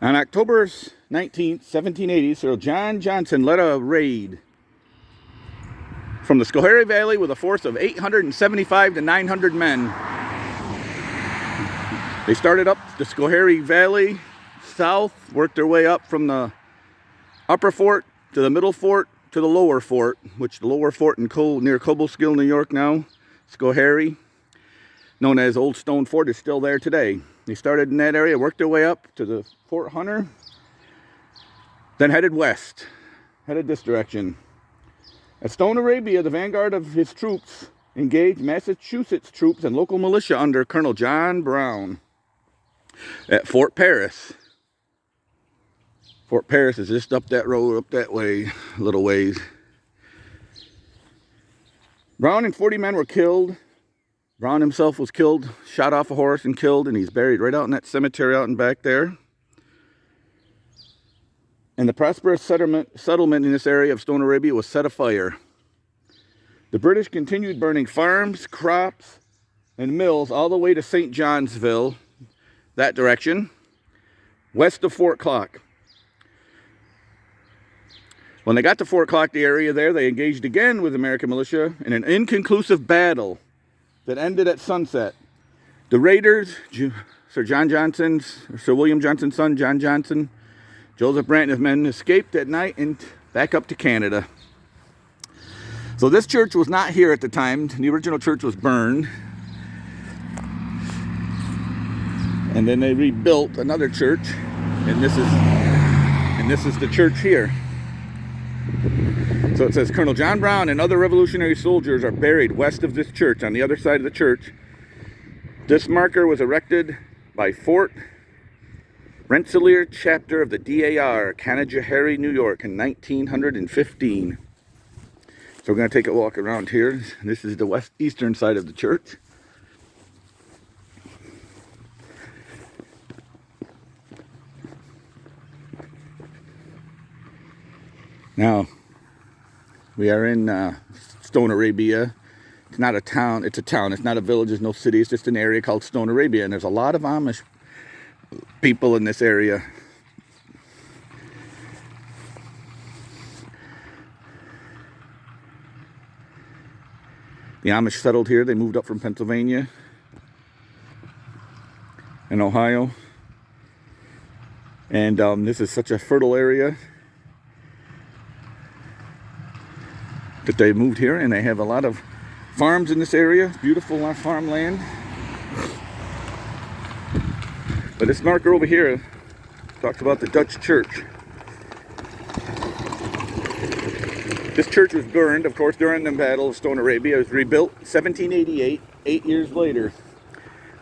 On October 19th, 1780, Sir John Johnson led a raid from the Schoharie Valley with a force of 875 to 900 men. They started up the Schoharie Valley south, worked their way up from the upper fort to the middle fort to the lower fort, which the lower fort near Cobleskill, New York now, Schoharie, known as Old Stone Fort, is still there today. They started in that area, worked their way up to the Fort Hunter, then headed west, headed this direction. At Stone Arabia, the vanguard of his troops engaged Massachusetts troops and local militia under Colonel John Brown at Fort Paris. Fort Paris is just up that road, up that way, a little ways. Brown and 40 men were killed. Brown himself was killed, shot off a horse and killed, and he's buried right out in that cemetery out in back there. And the prosperous settlement in this area of Stone Arabia was set afire. The British continued burning farms, crops, and mills all the way to St. Johnsville, that direction, west of Fort Clark. When they got to Fort Clark, the area there, they engaged again with American militia in an inconclusive battle that ended at sunset. The raiders, Sir William Johnson's son, John Johnson, Joseph Brant and his men escaped at night and back up to Canada. So this church was not here at the time. The original church was burned. And then they rebuilt another church, and this is the church here. So it says Colonel John Brown and other Revolutionary soldiers are buried west of this church on the other side of the church. This marker was erected by Fort Rensselaer chapter of the DAR, Canajoharie, New York in 1915. So we're going to take a walk around here. This is the eastern side of the church. Now, we are in Stone Arabia. It's not a town, it's a town. It's not a village, there's no city. It's just an area called Stone Arabia. And there's a lot of Amish people in this area. The Amish settled here. They moved up from Pennsylvania and Ohio. And this is such a fertile area that they moved here, and they have a lot of farms in this area, beautiful farmland. But this marker over here talks about the Dutch church. This church was burned, of course, during the Battle of Stone Arabia. It was rebuilt 1788, 8 years later.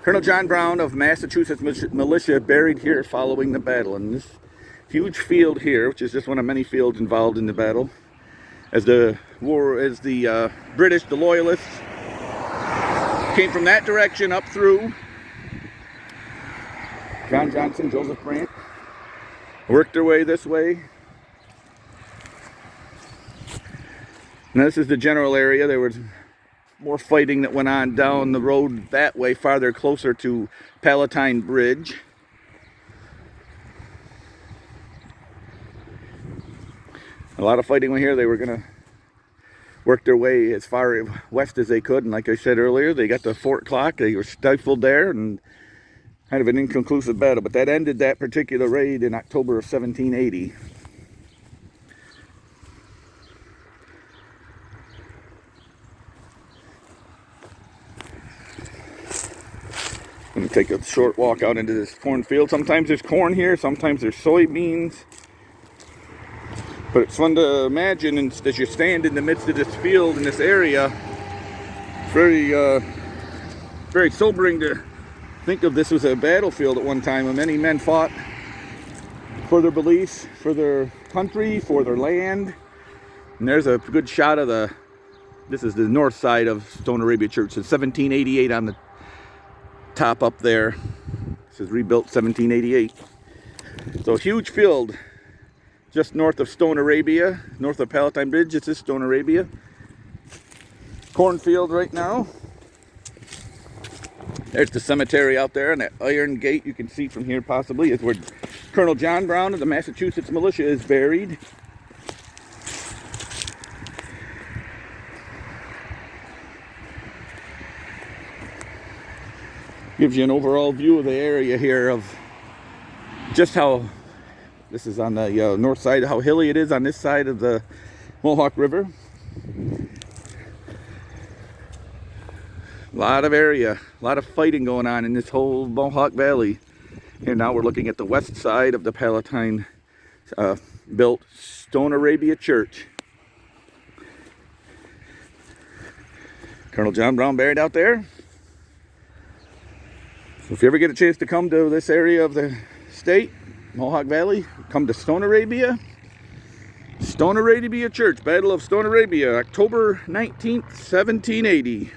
Colonel John Brown of Massachusetts militia buried here following the battle. And this huge field here, which is just one of many fields involved in the battle, as the British, the Loyalists, came from that direction up through. John Johnson, Joseph Brant, worked their way this way. Now this is the general area. There was more fighting that went on down the road that way, farther closer to Palatine Bridge. A lot of fighting went here. They were going to work their way as far west as they could. And like I said earlier, they got to Fort Clark. They were stifled there and kind of an inconclusive battle. But that ended that particular raid in October of 1780. I'm going to take a short walk out into this cornfield. Sometimes there's corn here, sometimes there's soybeans. But it's fun to imagine, and as you stand in the midst of this field in this area, very sobering to think of this as a battlefield at one time when many men fought for their beliefs, for their country, for their land. And there's a good shot of this is the north side of Stone Arabia Church. It's 1788 on the top up there. This is rebuilt 1788. So huge field just north of Stone Arabia, north of Palatine Bridge. This is Stone Arabia. Cornfield right now. There's the cemetery out there, and that iron gate you can see from here possibly is where Colonel John Brown of the Massachusetts Militia is buried. Gives you an overall view of the area here of just how, this is on the north side, how hilly it is on this side of the Mohawk River. A lot of area, a lot of fighting going on in this whole Mohawk Valley. And now we're looking at the west side of the Palatine built Stone Arabia Church. Colonel John Brown buried out there. So if you ever get a chance to come to this area of the state, Mohawk Valley, come to Stone Arabia. Stone Arabia Church, Battle of Stone Arabia, October 19th, 1780.